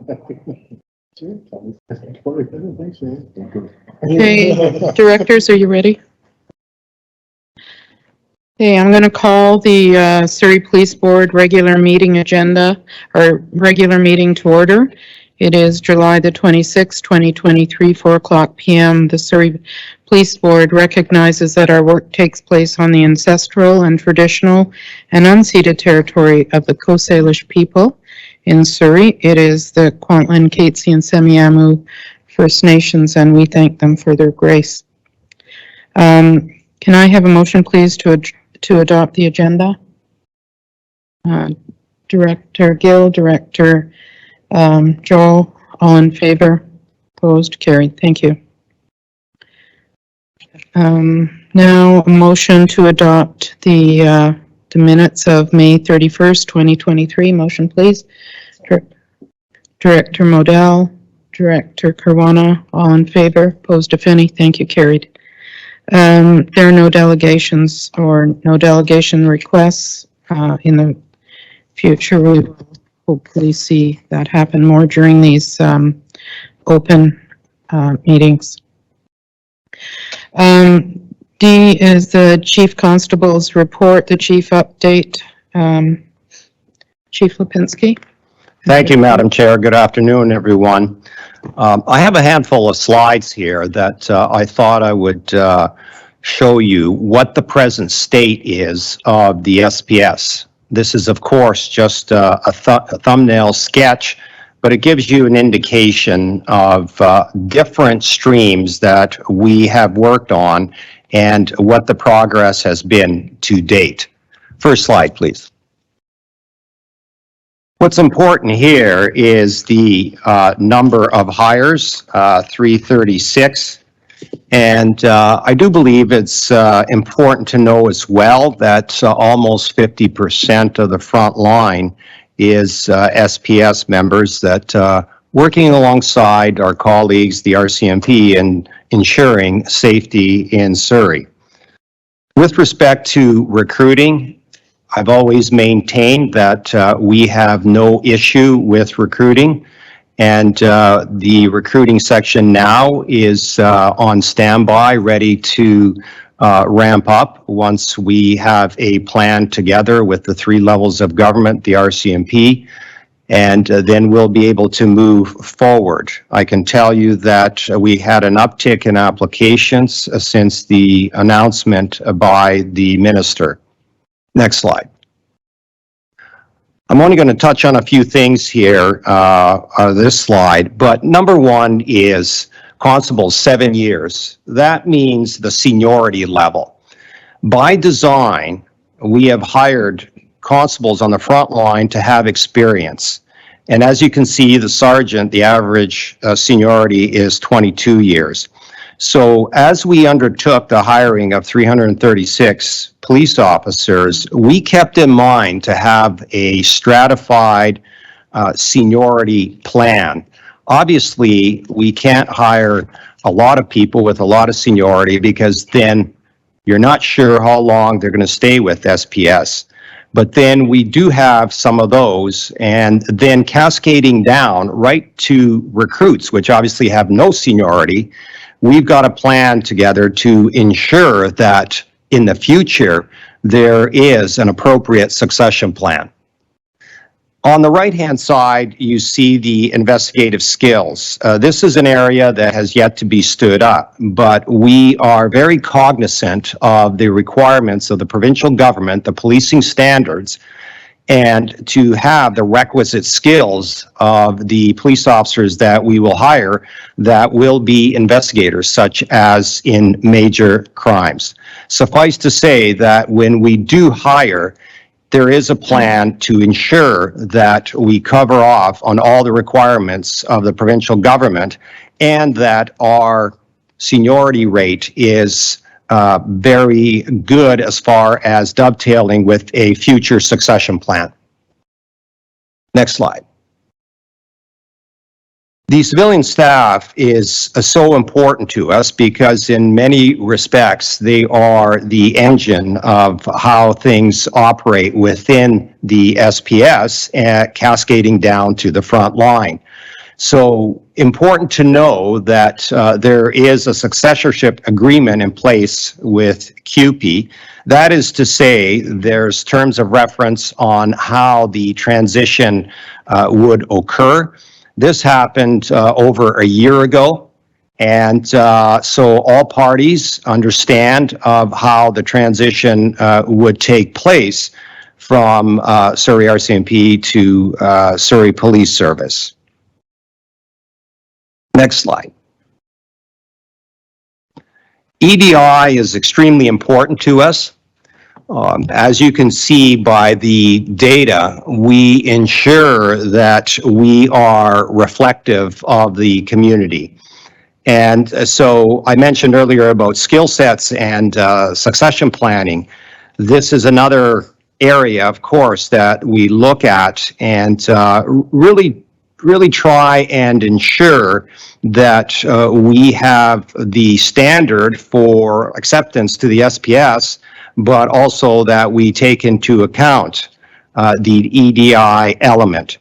Okay, directors, are you ready? Okay, I'm going to call the Surrey Police Board regular meeting agenda, or regular meeting to order. It is July the 26th, 2023, 4:00 p.m. The Surrey Police Board recognizes that our work takes place on the ancestral and traditional and unceded territory of the Coast Salish people in Surrey. It is the Kwantlen, Katzie, and Semiahmoo First Nations, and we thank them for their grace. Can I have a motion, please, to adopt the agenda? Director Gill, Director Joel, all in favor? Opposed? Carried. Thank you. Now a motion to adopt the minutes of May 31st, 2023. Motion, please. Director Modell, Director Caruana, all in favor? Opposed, if any? Thank you. Carried. There are no delegations or no delegation requests in the future. We will hopefully see that happen more during these open meetings. D is the Chief Constable's report, the Chief update. Chief Lipinski. Thank you, Madam Chair. Good afternoon, everyone. I have a handful of slides here that I thought I would show you what the present state is of the SPS. This is, of course, just a thumbnail sketch, but it gives you an indication of different streams that we have worked on and what the progress has been to date. First slide, please. What's important here is the number of hires, 336. And I do believe it's important to know as well that almost 50% of the front line is SPS members that working alongside our colleagues, the RCMP, in ensuring safety in Surrey. With respect to recruiting, I've always maintained that we have no issue with recruiting, and the recruiting section now is on standby, ready to ramp up once we have a plan together with the three levels of government, the RCMP, and then we'll be able to move forward. I can tell you that we had an uptick in applications since the announcement by the minister. Next slide. I'm only going to touch on a few things here on this slide, but number one is constables 7 years. That means the seniority level. By design, we have hired constables on the front line to have experience. And as you can see, the sergeant, the average seniority is 22 years. So as we undertook the hiring of 336 police officers, we kept in mind to have a stratified seniority plan. Obviously, we can't hire a lot of people with a lot of seniority because then you're not sure how long they're going to stay with SPS. But then we do have some of those, and then cascading down right to recruits, which obviously have no seniority. We've got a plan together to ensure that in the future there is an appropriate succession plan. On the right-hand side, you see the investigative skills. This is an area that has yet to be stood up, but we are very cognizant of the requirements of the provincial government, the policing standards, and to have the requisite skills of the police officers that we will hire that will be investigators, such as in major crimes. Suffice to say that when we do hire, there is a plan to ensure that we cover off on all the requirements of the provincial government and that our seniority rate is very good as far as dovetailing with a future succession plan. Next slide. The civilian staff is so important to us because in many respects they are the engine of how things operate within the SPS, cascading down to the front line. So important to know that there is a successorship agreement in place with CUPE. That is to say, there's terms of reference on how the transition would occur. This happened over a year ago. And so all parties understand of how the transition would take place from Surrey RCMP to Surrey Police Service. Next slide. EDI is extremely important to us. As you can see by the data, we ensure that we are reflective of the community. And so I mentioned earlier about skill sets and succession planning. This is another area, of course, that we look at and really try and ensure that we have the standard for acceptance to the SPS, but also that we take into account the EDI element.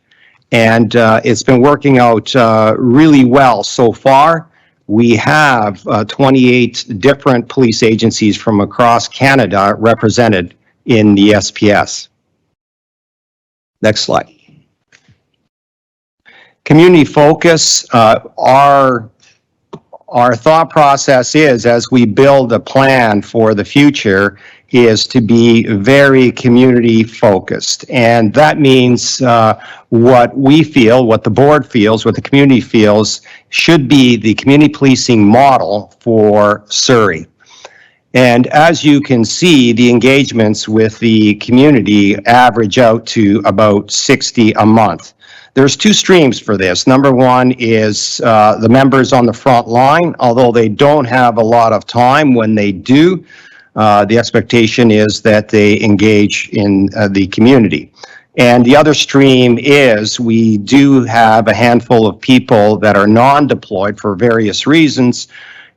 And it's been working out really well so far. We have 28 different police agencies from across Canada represented in the SPS. Next slide. Community focus, our thought process is, as we build a plan for the future, is to be very community focused. And that means what we feel, what the board feels, what the community feels should be the community policing model for Surrey. And as you can see, the engagements with the community average out to about 60 a month. There's two streams for this. Number one is the members on the front line, although they don't have a lot of time. When they do, the expectation is that they engage in the community. And the other stream is we do have a handful of people that are non-deployed for various reasons,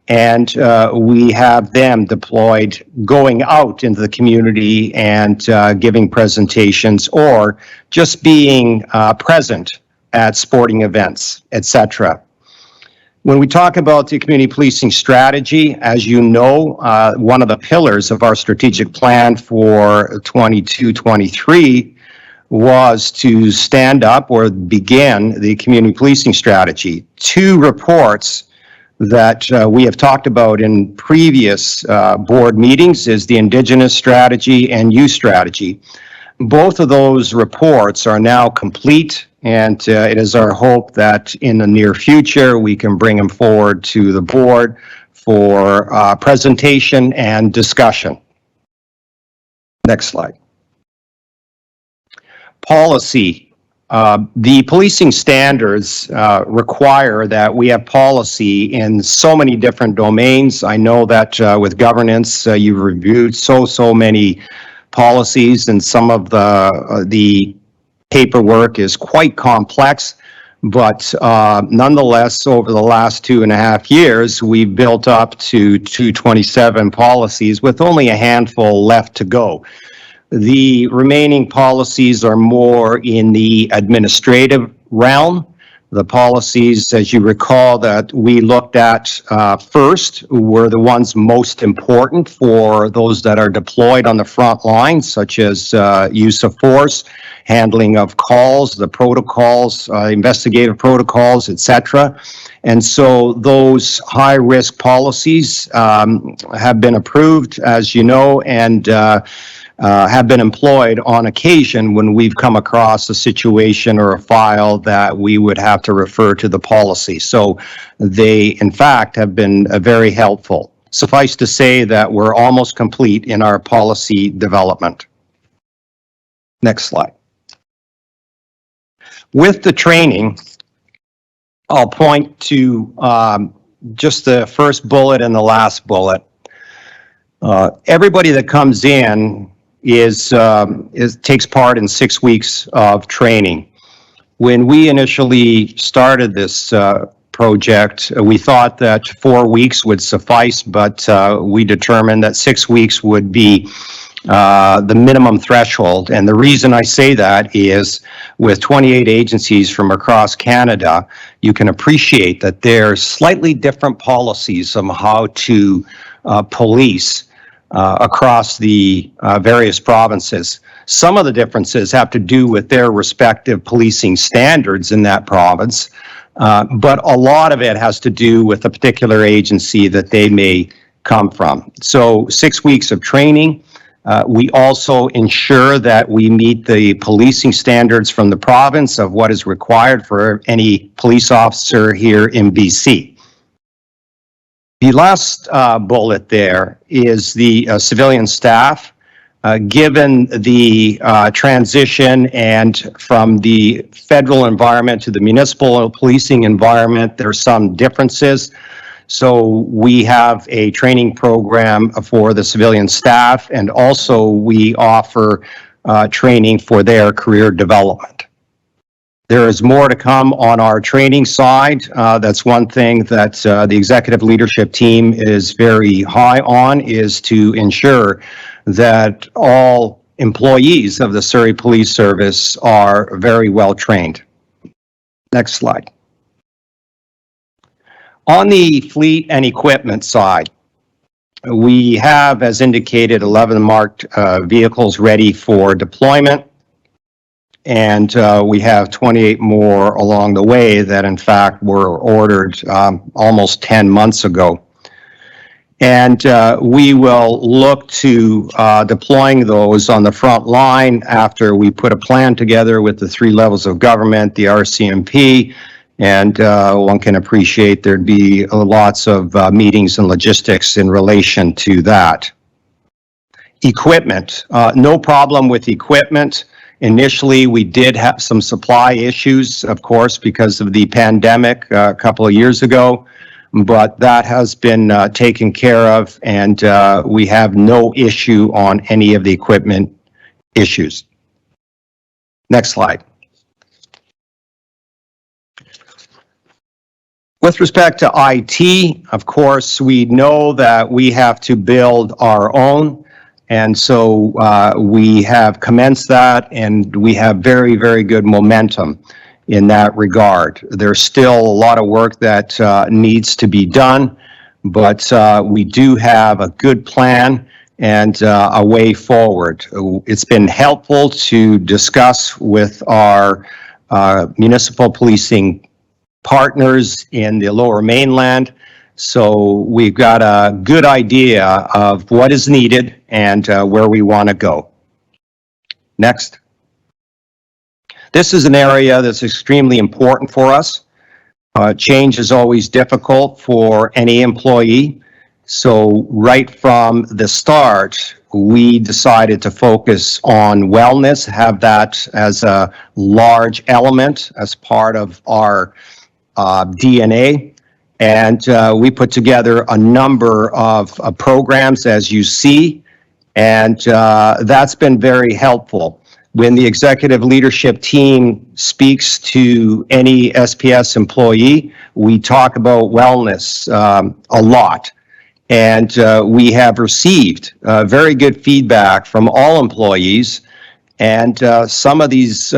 and we have them deployed going out into the community and giving presentations or just being present at sporting events, etc. When we talk about the community policing strategy, as you know, one of the pillars of our strategic plan for 22-23 was to stand up or begin the community policing strategy. Two reports that we have talked about in previous board meetings is the Indigenous strategy and youth strategy. Both of those reports are now complete, and it is our hope that in the near future we can bring them forward to the board for presentation and discussion. Next slide. Policy. The policing standards require that we have policy in so many different domains. I know that with governance, you've reviewed so many policies, and some of the paperwork is quite complex. But nonetheless, over the last 2.5 years, we've built up to 227 policies with only a handful left to go. The remaining policies are more in the administrative realm. The policies, as you recall, that we looked at first were the ones most important for those that are deployed on the front line, such as use of force, handling of calls, the protocols, investigative protocols, etc. And so those high-risk policies have been approved, as you know, and have been employed on occasion when we've come across a situation or a file that we would have to refer to the policy. So they, in fact, have been very helpful. Suffice to say that we're almost complete in our policy development. Next slide. With the training, I'll point to just the first bullet and the last bullet. Everybody that comes in takes part in 6 weeks of training. When we initially started this project. We thought that 4 weeks would suffice, but we determined that 6 weeks would be the minimum threshold. And the reason I say that is with 28 agencies from across Canada, you can appreciate that there's slightly different policies on how to police across the various provinces. Some of the differences have to do with their respective policing standards in that province, but a lot of it has to do with the particular agency that they may come from. So 6 weeks of training. We also ensure that we meet the policing standards from the province of what is required for any police officer here in BC. The last bullet there is the civilian staff. Given the transition and from the federal environment to the municipal policing environment, there are some differences. So we have a training program for the civilian staff, and also we offer training for their career development. There is more to come on our training side. That's one thing that the executive leadership team is very high on, is to ensure that all employees of the Surrey Police Service are very well trained. Next slide. On the fleet and equipment side, we have, as indicated, 11 marked vehicles ready for deployment, and we have 28 more along the way that in fact were ordered almost 10 months ago. And we will look to deploying those on the front line after we put a plan together with the 3 levels of government, the RCMP, and one can appreciate there'd be lots of meetings and logistics in relation to that. Equipment, no problem with equipment. Initially, we did have some supply issues, of course, because of the pandemic a couple of years ago, but that has been taken care of, and we have no issue on any of the equipment issues. Next slide. With respect to IT, of course, we know that we have to build our own, and so we have commenced that, and we have very, very good momentum in that regard. There's still a lot of work that needs to be done, but we do have a good plan and a way forward. It's been helpful to discuss with our municipal policing partners in the Lower Mainland, so we've got a good idea of what is needed and where we want to go. Next. This is an area that's extremely important for us. Change is always difficult for any employee. So right from the start, we decided to focus on wellness, have that as a large element as part of our DNA. And we put together a number of programs, as you see, and that's been very helpful. When the executive leadership team speaks to any SPS employee, we talk about wellness a lot. And we have received very good feedback from all employees. And some of these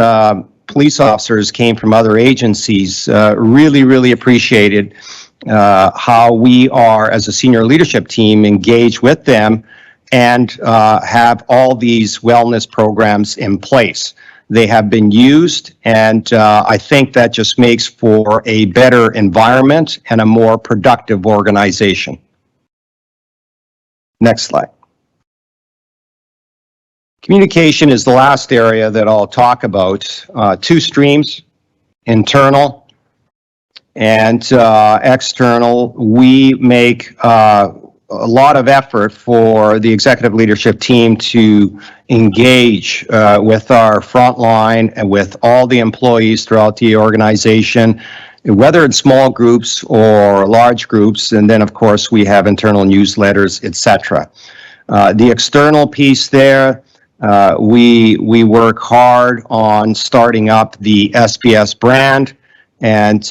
police officers came from other agencies, really appreciated how we are, as a senior leadership team, engaged with them and have all these wellness programs in place. They have been used, and I think that just makes for a better environment and a more productive organization. Next slide. Communication is the last area that I'll talk about. 2 streams, internal and external. We make a lot of effort for the executive leadership team to engage with our frontline and with all the employees throughout the organization, whether it's small groups or large groups. And then, of course, we have internal newsletters, etc. The external piece there, we work hard on starting up the SPS brand. And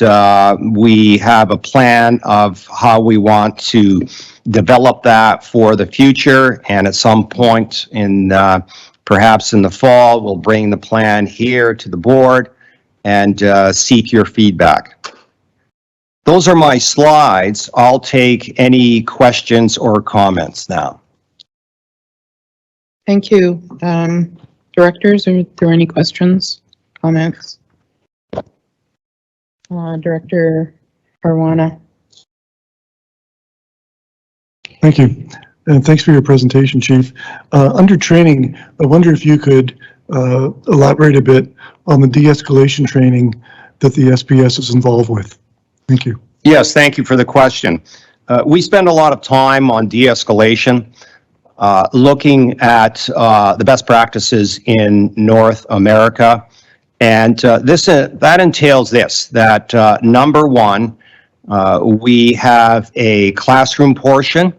we have a plan of how we want to develop that for the future. And at some point in perhaps in the fall, we'll bring the plan here to the board and seek your feedback. Those are my slides. I'll take any questions or comments now. Thank you. Directors, are there any questions, comments? Director Caruana. Thank you. And thanks for your presentation, Chief. Under training, I wonder if you could elaborate a bit on the de-escalation training that the SPS is involved with. Thank you. Yes, thank you for the question. We spend a lot of time on de-escalation, looking at the best practices in North America. And that entails this, that number one, we have a classroom portion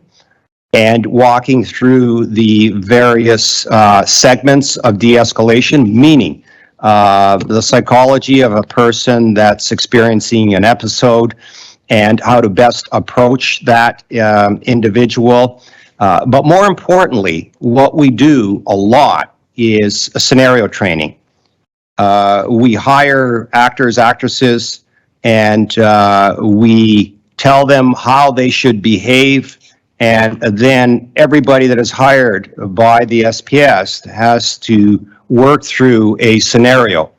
and walking through the various segments of de-escalation, meaning the psychology of a person that's experiencing an episode and how to best approach that individual. But more importantly, what we do a lot is scenario training. We hire actors, actresses, and we tell them how they should behave. And then everybody that is hired by the SPS has to work through a scenario.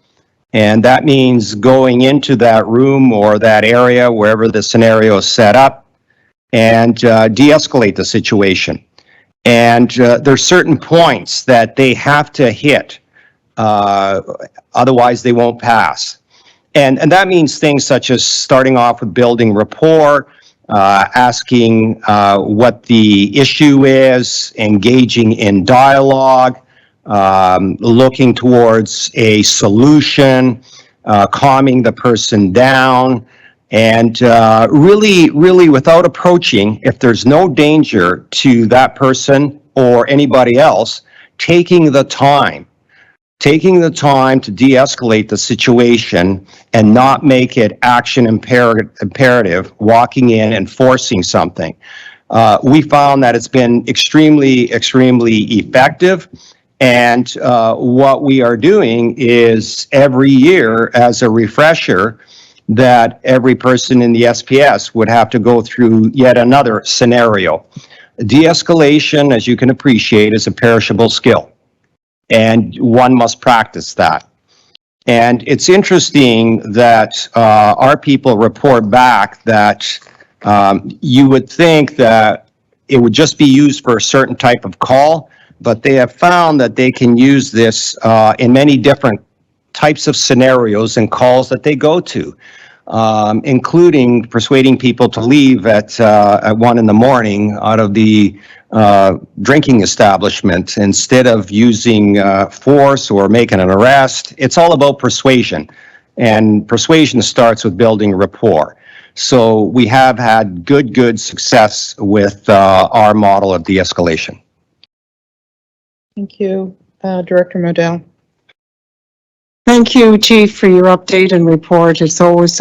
And that means going into that room or that area, wherever the scenario is set up, and de-escalate the situation. And there's certain points that they have to hit, otherwise they won't pass. And that means things such as starting off with building rapport, asking what the issue is, engaging in dialogue, looking towards a solution, calming the person down, and really without approaching, if there's no danger to that person or anybody else, taking the time to de-escalate the situation and not make it action imperative, walking in and forcing something. We found that it's been extremely effective. And what we are doing is every year, as a refresher, that every person in the SPS would have to go through yet another scenario. De-escalation, as you can appreciate, is a perishable skill, and one must practice that. And it's interesting that our people report back that you would think that it would just be used for a certain type of call, but they have found that they can use this in many different types of scenarios and calls that they go to, including persuading people to leave at 1 in the morning out of the drinking establishment instead of using force or making an arrest. It's all about persuasion, and persuasion starts with building rapport. So we have had good success with our model of de-escalation. Thank you. Director Modell. Thank you, Chief, for your update and report. It's always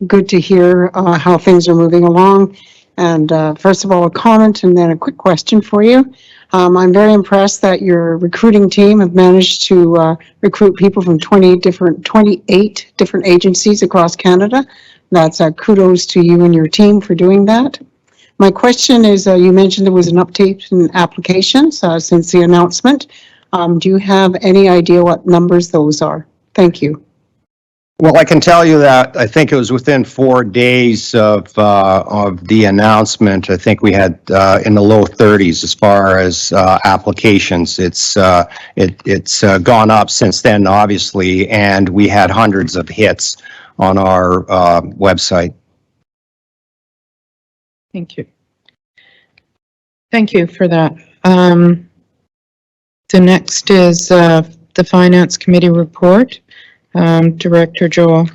good to hear how things are moving along. And first of all, a comment and then a quick question for you. I'm very impressed that your recruiting team have managed to recruit people from 28 different agencies across Canada. That's kudos to you and your team for doing that. My question is, you mentioned there was an update in applications since the announcement. Do you have any idea what numbers those are? Thank you. Well, I can tell you that I think it was within 4 days of the announcement. I think we had in the low 30s as far as applications. It's gone up since then, obviously, and we had hundreds of hits on our website. Thank you. Thank you for that. The next is the Finance Committee report. Director Joel.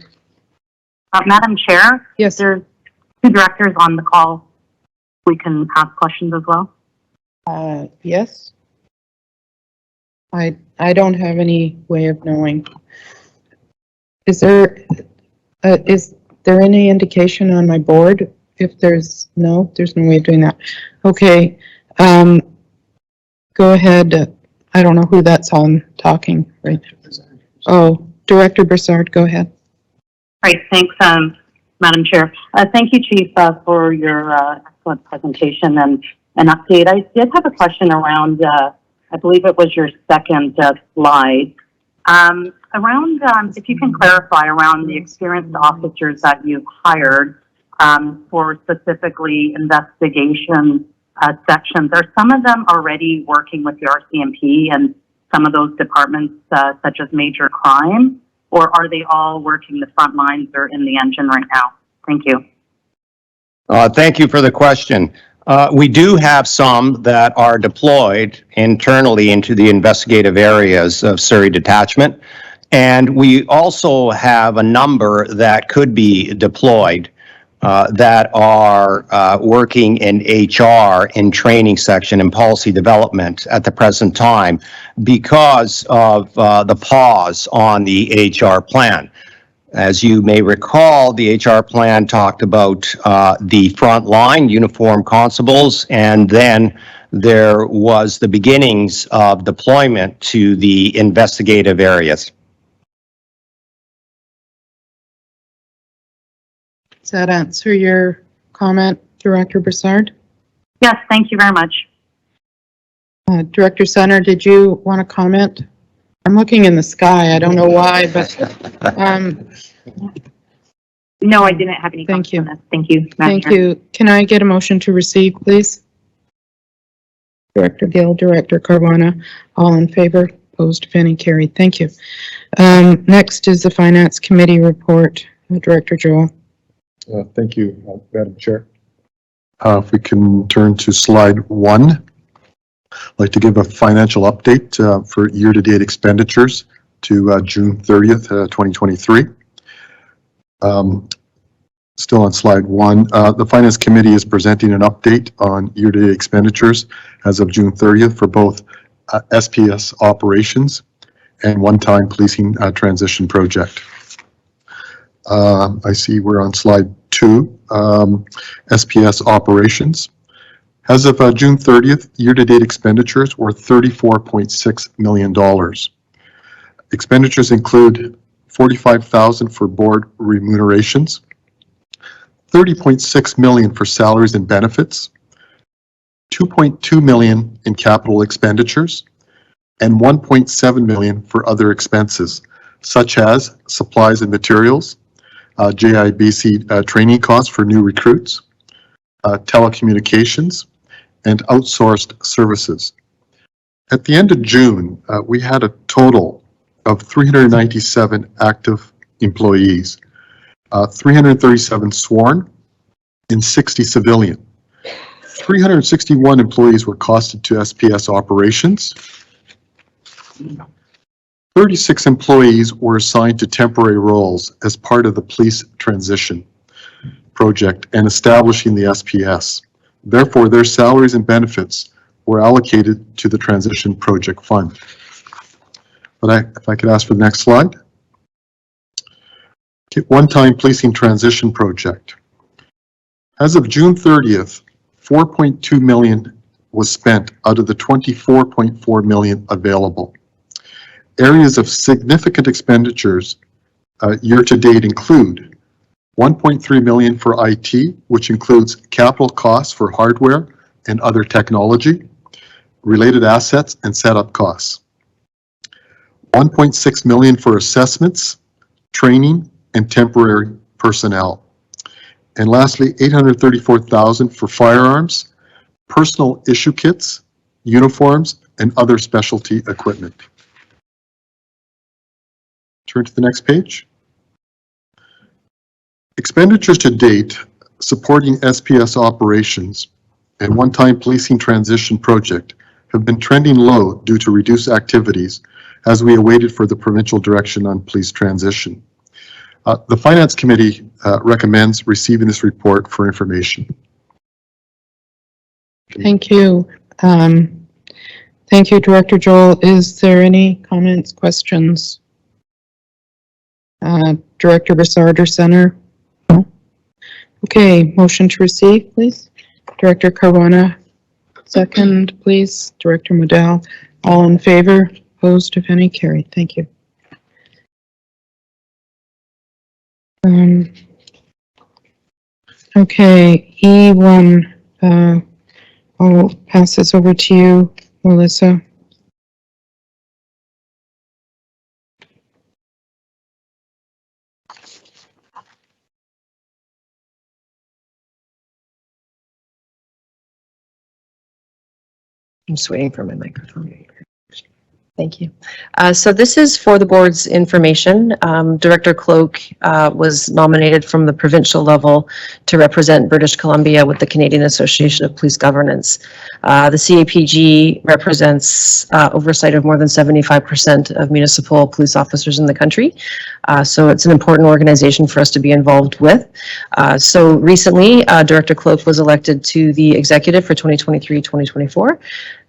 Madam Chair, Yes. there's 2 directors on the call. We can ask questions as well. Yes. I don't have any way of knowing. Is there Is there any indication on my board if there's no way of doing that? Okay, go ahead. I don't know who that's on talking right now. Oh, Director Broussard, go ahead. Right, thanks, Madam Chair. Thank you, Chief, for your excellent presentation and an update. I did have a question around, I believe it was your second slide. If you can clarify around the experienced officers that you've hired for specifically investigation sections, are some of them already working with the RCMP and some of those departments such as major crime, or are they all working the front lines or in the engine right now? Thank you. Thank you for the question. We do have some that are deployed internally into the investigative areas of Surrey Detachment, and we also have a number that could be deployed that are working in HR in training section and policy development at the present time because of the pause on the HR plan. As you may recall, the HR plan talked about the frontline uniform constables, and then there was the beginnings of deployment to the investigative areas. Does that answer your comment, Director Broussard? Yes, thank you very much. Director Sunner, did you want to comment? I'm looking in the sky. I don't know why, but No, I didn't have any comments on this. Thank you, Madam thank Chair. you. Can I get a motion to receive, please? Director Gill, Director Caruana, all in favor, opposed, if any, carried. Thank you. Next is the Finance Committee report. Director Joel. Thank you, Madam Chair. If we can turn to slide 1, I'd like to give a financial update for year-to-date expenditures to June 30th, 2023. Still on slide 1, the Finance Committee is presenting an update on year-to-date expenditures as of June 30th for both SPS operations and one-time policing transition project. I see we're on slide 2, SPS operations. As of June 30th, year-to-date expenditures were $34.6 million. Expenditures include $45,000 for board remunerations, $30.6 million for salaries and benefits, $2.2 million in capital expenditures, and $1.7 million for other expenses, such as supplies and materials, JIBC training costs for new recruits, telecommunications, and outsourced services. At the end of June, we had a total of 397 active employees, 337 sworn, and 60 civilian. 361 employees were costed to SPS operations. 36 employees were assigned to temporary roles as part of the police transition project and establishing the SPS. Therefore, their salaries and benefits were allocated to the transition project fund. But if I could ask for the next slide. Okay, one-time policing transition project. As of June 30th, $4.2 million was spent out of the $24.4 million available. Areas of significant expenditures year-to-date include $1.3 million for IT, which includes capital costs for hardware and other technology, related assets and setup costs. $1.6 million for assessments, training, and temporary personnel. And lastly, $834,000 for firearms, personal issue kits, uniforms, and other specialty equipment. Turn to the next page. Expenditures to date supporting SPS operations and one-time policing transition project have been trending low due to reduced activities as we awaited for the provincial direction on police transition. The Finance Committee recommends receiving this report for information. Thank you. Thank you, Director Joel. Is there any comments, questions? Director Broussard or Center? No? Okay, motion to receive, please. Director Caruana, second, please. Director Modell, all in favor? Opposed, if any? Carried. Thank you. Okay, E1, I'll pass this over to you, Melissa. I'm just waiting for my microphone. Thank you. So this is for the board's information. Director Cloak was nominated from the provincial level to represent British Columbia with the Canadian Association of Police Governance. The CAPG represents oversight of more than 75% of municipal police officers in the country. So it's an important organization for us to be involved with. So recently, Director Cloak was elected to the executive for 2023-2024.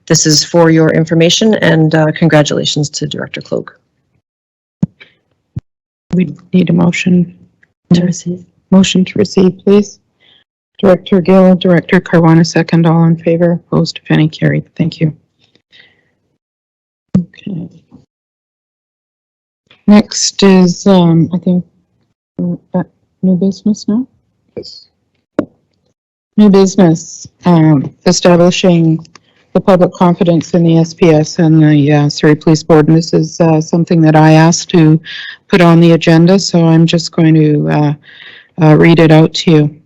This is for your information, and congratulations to Director Cloak. We need a motion. To receive. Motion to receive, please. Director Gill, Director Caruana, second. All in favor? Opposed, if any? Carried. Thank you. Okay. Next is, I think, new business now? Yes. New business, establishing the public confidence in the SPS and the Surrey Police Board. And this is something that I asked to put on the agenda, so I'm just going to read it out to you.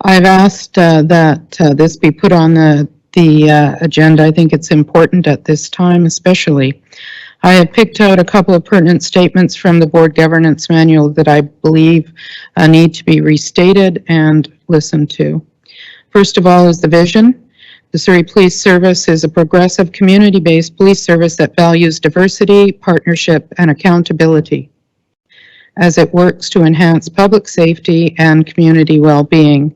I've asked that this be put on the agenda. I think it's important at this time, especially. I have picked out a couple of pertinent statements from the Board Governance Manual that I believe need to be restated and listened to. First of all is the vision. The Surrey Police Service is a progressive, community-based police service that values diversity, partnership, and accountability as it works to enhance public safety and community well-being.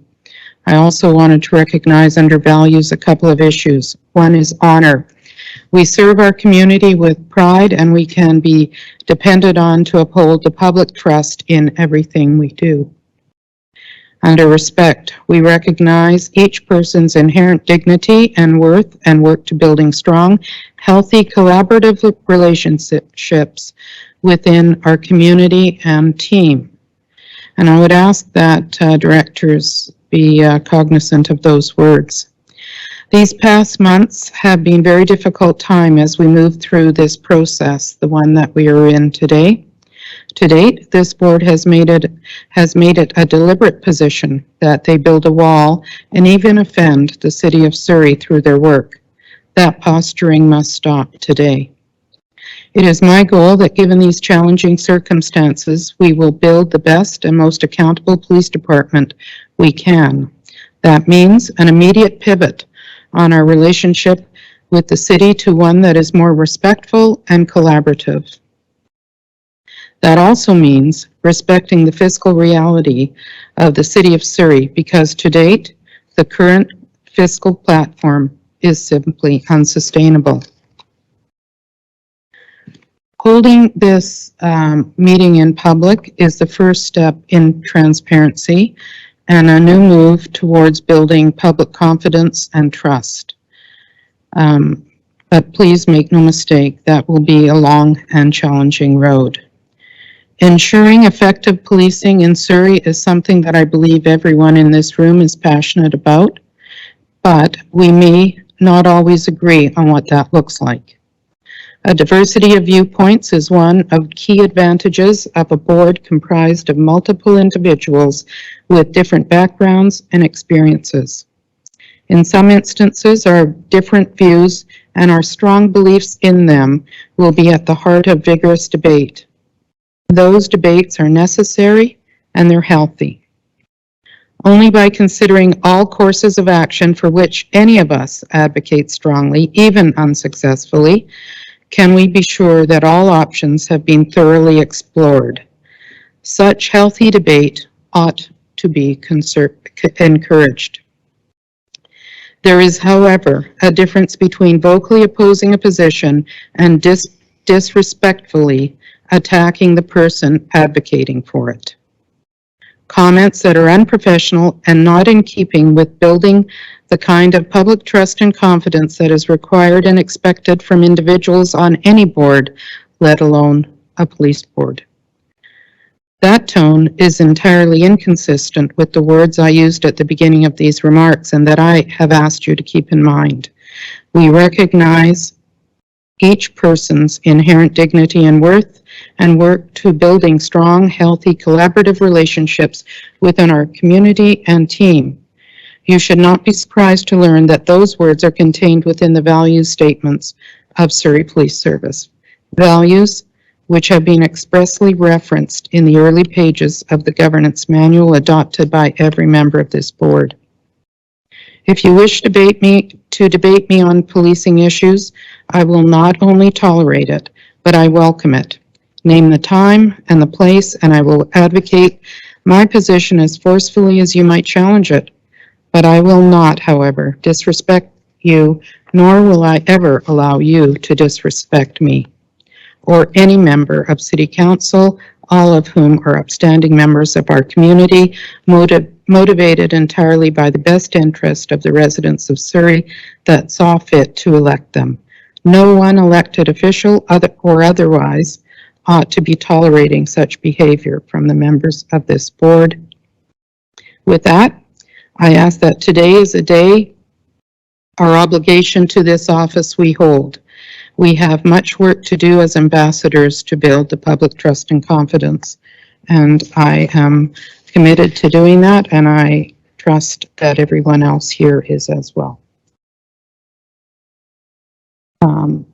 I also wanted to recognize under values a couple of issues. One is honor. We serve our community with pride, and we can be depended on to uphold the public trust in everything we do. Under respect, we recognize each person's inherent dignity and worth and work to building strong, healthy, collaborative relationships within our community and team. And I would ask that directors be cognizant of those words. These past months have been very difficult time as we move through this process, the one that we are in today. To date, this board has made it a deliberate position that they build a wall and even offend the City of Surrey through their work. That posturing must stop today. It is my goal that given these challenging circumstances, we will build the best and most accountable police department we can. That means an immediate pivot on our relationship with the city to one that is more respectful and collaborative. That also means respecting the fiscal reality of the City of Surrey, because to date, the current fiscal platform is simply unsustainable. Holding this meeting in public is the first step in transparency and a new move towards building public confidence and trust. But please make no mistake, that will be a long and challenging road. Ensuring effective policing in Surrey is something that I believe everyone in this room is passionate about, but we may not always agree on what that looks like. A diversity of viewpoints is one of key advantages of a board comprised of multiple individuals with different backgrounds and experiences. In some instances, our different views and our strong beliefs in them will be at the heart of vigorous debate. Those debates are necessary and they're healthy. Only by considering all courses of action for which any of us advocate strongly, even unsuccessfully, can we be sure that all options have been thoroughly explored. Such healthy debate ought to be encouraged. There is, however, a difference between vocally opposing a position and disrespectfully attacking the person advocating for it. Comments that are unprofessional and not in keeping with building the kind of public trust and confidence that is required and expected from individuals on any board, let alone a police board. That tone is entirely inconsistent with the words I used at the beginning of these remarks and that I have asked you to keep in mind. We recognize each person's inherent dignity and worth and work to building strong, healthy, collaborative relationships within our community and team. You should not be surprised to learn that those words are contained within the values statements of Surrey Police Service. Values which have been expressly referenced in the early pages of the governance manual adopted by every member of this board. If you wish to debate me on policing issues, I will not only tolerate it, but I welcome it. Name the time and the place, and I will advocate my position as forcefully as you might challenge it. But I will not, however, disrespect you, nor will I ever allow you to disrespect me or any member of City Council, all of whom are upstanding members of our community, motivated entirely by the best interest of the residents of Surrey that saw fit to elect them. No one elected official or otherwise ought to be tolerating such behavior from the members of this board. With that, I ask that today is a day our obligation to this office we hold. We have much work to do as ambassadors to build the public trust and confidence, and I am committed to doing that, and I trust that everyone else here is as well.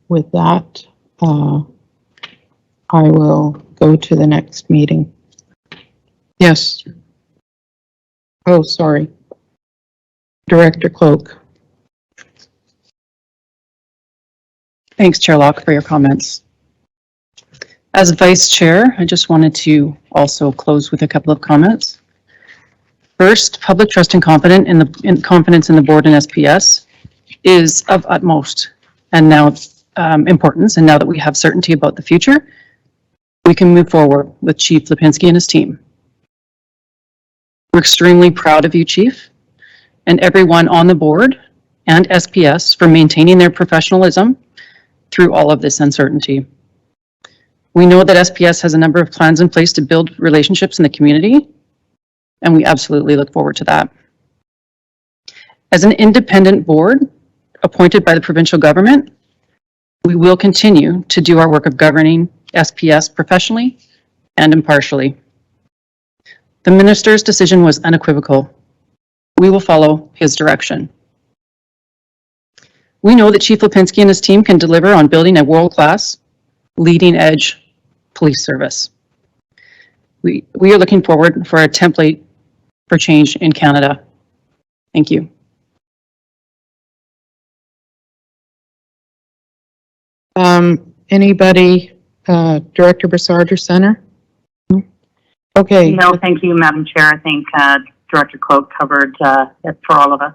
With that, I will go to the next meeting. Yes. Oh, sorry. Director Cloak. Thanks, Chair Locke, for your comments. As Vice Chair, I just wanted to also close with a couple of comments. First, public trust and confidence in the board and SPS is of utmost and now importance. And now that we have certainty about the future, we can move forward with Chief Lipinski and his team. We're extremely proud of you, Chief, and everyone on the board and SPS for maintaining their professionalism through all of this uncertainty. We know that SPS has a number of plans in place to build relationships in the community, and we absolutely look forward to that. As an independent board appointed by the provincial government, we will continue to do our work of governing SPS professionally and impartially. The minister's decision was unequivocal. We will follow his direction. We know that Chief Lipinski and his team can deliver on building a world-class, leading-edge police service. We are looking forward for a template for change in Canada. Thank you. Anybody, Director Brassard or Center? Okay. No, thank you, Madam Chair. I think Director Cloak covered it for all of us.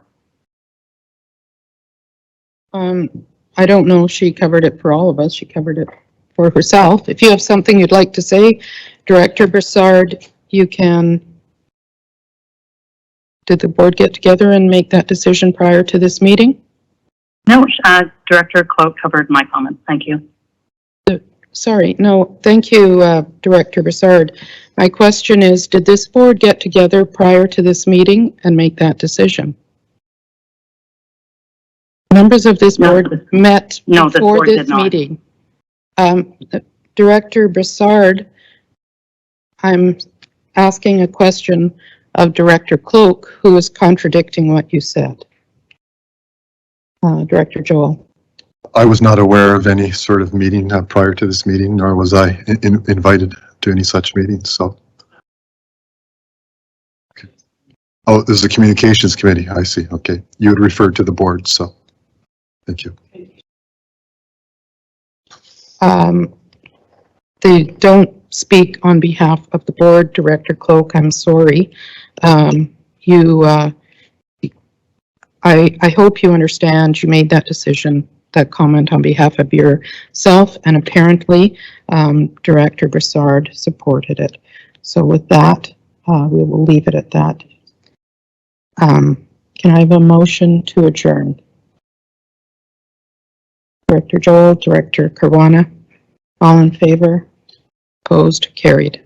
I don't know if she covered it for all of us. She covered it for herself. If you have something you'd like to say, Director Brassard, you can. Did the board get together and make that decision prior to this meeting? No, Director Cloak covered my comments. Thank you. Sorry, no, thank you, Director Brassard. My question is, did this board get together prior to this meeting and make that decision? Members of this board met before this meeting. Director Brassard, I'm asking a question of Director Cloak, who is contradicting what you said. Director Joel. I was not aware of any sort of meeting prior to this meeting, nor was I invited to any such meetings, so. Okay. Oh, there's a communications committee, I see, okay. You had referred to the board, so, thank you. They don't speak on behalf of the board, Director Cloak, I'm sorry. I hope you understand you made that decision that comment on behalf of yourself, and apparently Director Brassard supported it. So with that, we will leave it at that. Can I have a motion to adjourn? Director Joel, Director Caruana, all in favor? Opposed? Carried.